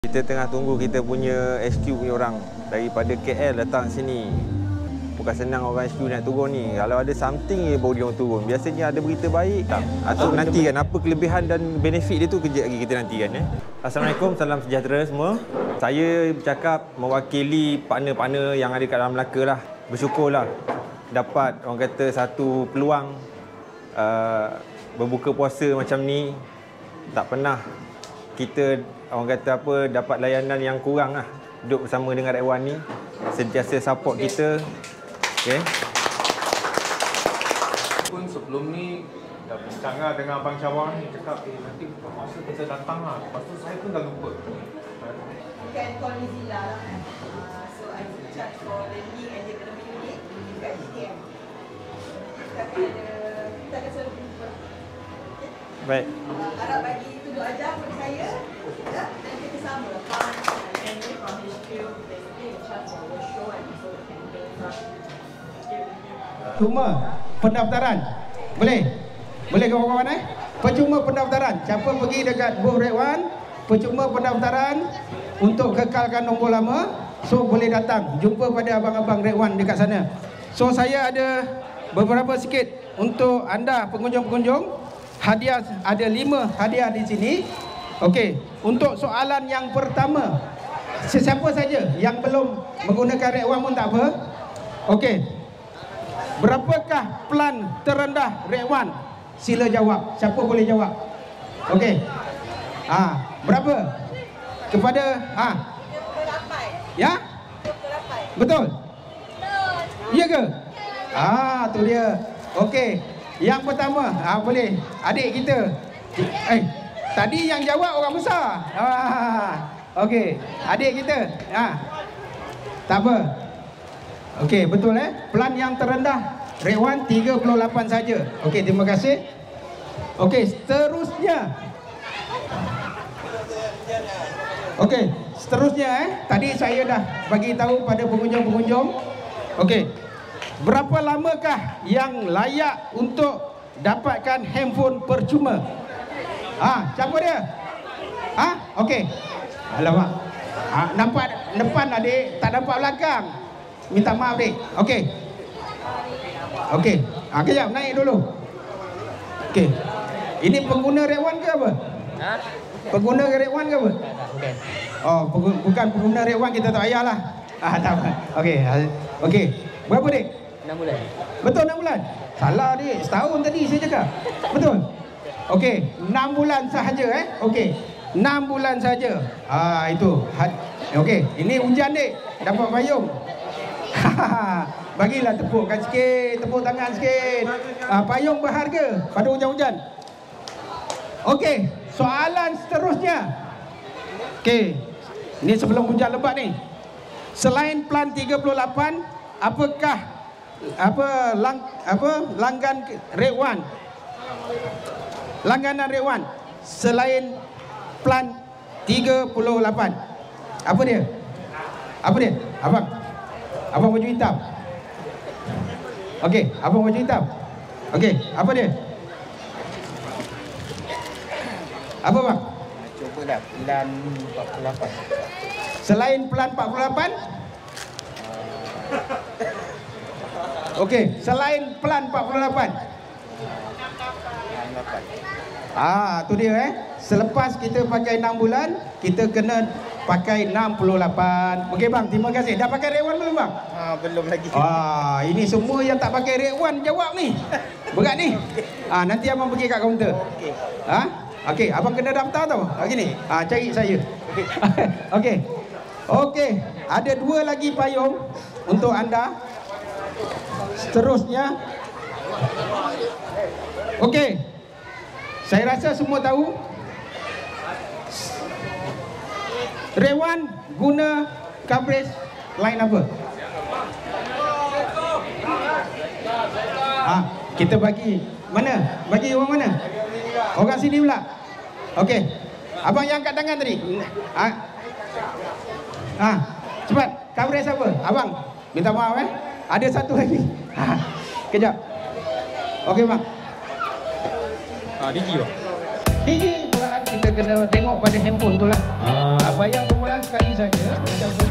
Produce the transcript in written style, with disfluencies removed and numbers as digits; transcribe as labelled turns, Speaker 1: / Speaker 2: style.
Speaker 1: Kita tengah tunggu kita punya HQ punya orang daripada KL datang sini. Bukan senang orang HQ nak turun ni. Kalau ada something je baru dia orang turun. Biasanya ada berita baik tak? Atau nantikan apa kelebihan dan benefit dia tu kejap lagi kita nantikan. Assalamualaikum, salam sejahtera semua. Saya bercakap mewakili partner-partner yang ada kat dalam Melaka lah. Bersyukurlah dapat orang kata satu peluang berbuka puasa macam ni. Tak pernah kita orang kata apa dapat layanan yang kurang lah. Duduk bersama dengan Rek Wan ni sentiasa support kita. Okey.
Speaker 2: Pun sebelum ni dah bincang lah dengan Abang Syawang ni, cakap nanti buka puasa kita datang lah. Lepas tu saya pun dah lupa.
Speaker 3: You can call me Zila lah. So I'm in charge for lending and development unit kat GTM. Kita akan selalu jumpa.
Speaker 1: Baik.
Speaker 3: Harap bagi tunjuk ajar kepada saya dan kita sama. From HQ, basically in charge for the show and also the campaign.
Speaker 4: Cuma pendaftaran. Boleh? Boleh kawan-kawan Percuma pendaftaran. Siapa pergi dekat booth Rek Wan, percuma pendaftaran untuk kekalkan nombor lama. So boleh datang jumpa pada abang-abang Rek Wan dekat sana. So saya ada beberapa sikit untuk anda pengunjung-pengunjung. Hadiah ada 5 hadiah di sini. Okey, untuk soalan yang pertama, sesiapa saja yang belum menggunakan Rek Wan pun tak apa. Okey. Berapakah plan terendah Rek Wan? Sila jawab. Siapa boleh jawab? Okey. Berapa? Kepada ya? Betul? Ya ke? Tu dia. Okey. Yang pertama, boleh. Adik kita. Tadi yang jawab orang besar. Okey. Adik kita. Tak apa. Okey, betul Plan yang terendah Rek Wan 38 saja. Okey, terima kasih. Okey, seterusnya. Okey, seterusnya tadi saya dah bagi tahu pada pengunjung-pengunjung. Okey. Berapa lamakah yang layak untuk dapatkan handphone percuma? Siapa dia? Okey. Alamak. Nampak depan adik, tak nampak belakang. Minta maaf dik. Okey. Okey. Kejap naik dulu. Okey. Ini pengguna Rek Wan ke apa? Pengguna Rek Wan ke apa? Bukan pengguna Rek Wan, kita tak payahlah. Tak apa. Okey. Okey. Berapa dik?
Speaker 5: 6 bulan.
Speaker 4: Betul 6 bulan? Salah dik. Setahun tadi saya cakap. Betul? Okey. 6 bulan sahaja Okey. 6 bulan saja. Itu. Okey. Ini hujan dik. Dapat payung. Bagilah tepukkan sikit, tepuk tangan sikit. Payung berharga pada hujan-hujan. Okey, soalan seterusnya. Okey. Ini sebelum hujan lebat ni. Selain plan 38, apakah langgan Rek Wan? Langganan Rek Wan selain plan 38. Apa dia? Apa dia? Abang baju hitam. Okey, abang baju hitam. Okey, apa dia? Apa bang?
Speaker 5: Cuba dah plan 48.
Speaker 4: Selain plan 48? Okey, selain plan 48. Tu dia Selepas kita pakai 6 bulan, kita kena pakai 68. Okey bang, terima kasih. Dah pakai Rek Wan belum bang?
Speaker 5: Belum lagi.
Speaker 4: Ini semua yang tak pakai Rek Wan jawab ni. Berat ni. Nanti abang pergi kat kaunter.
Speaker 5: Okey.
Speaker 4: Okey, abang kena daftar tau. Gini. Cari saya. Okey. Okey, ada 2 lagi payung untuk anda. Seterusnya. Okey. Saya rasa semua tahu Rek Wan guna coverage line apa? Kita bagi mana? Bagi orang mana? Orang sini pula. Okey. Abang yang angkat tangan tadi. Cepat. Coverage apa? Abang, minta maaf Ada satu lagi. Kejap. Okey bang.
Speaker 2: Digi bang.
Speaker 4: Digi. kita kena tengok pada handphone tu lah. Bayar permulaan sekali saja. Macam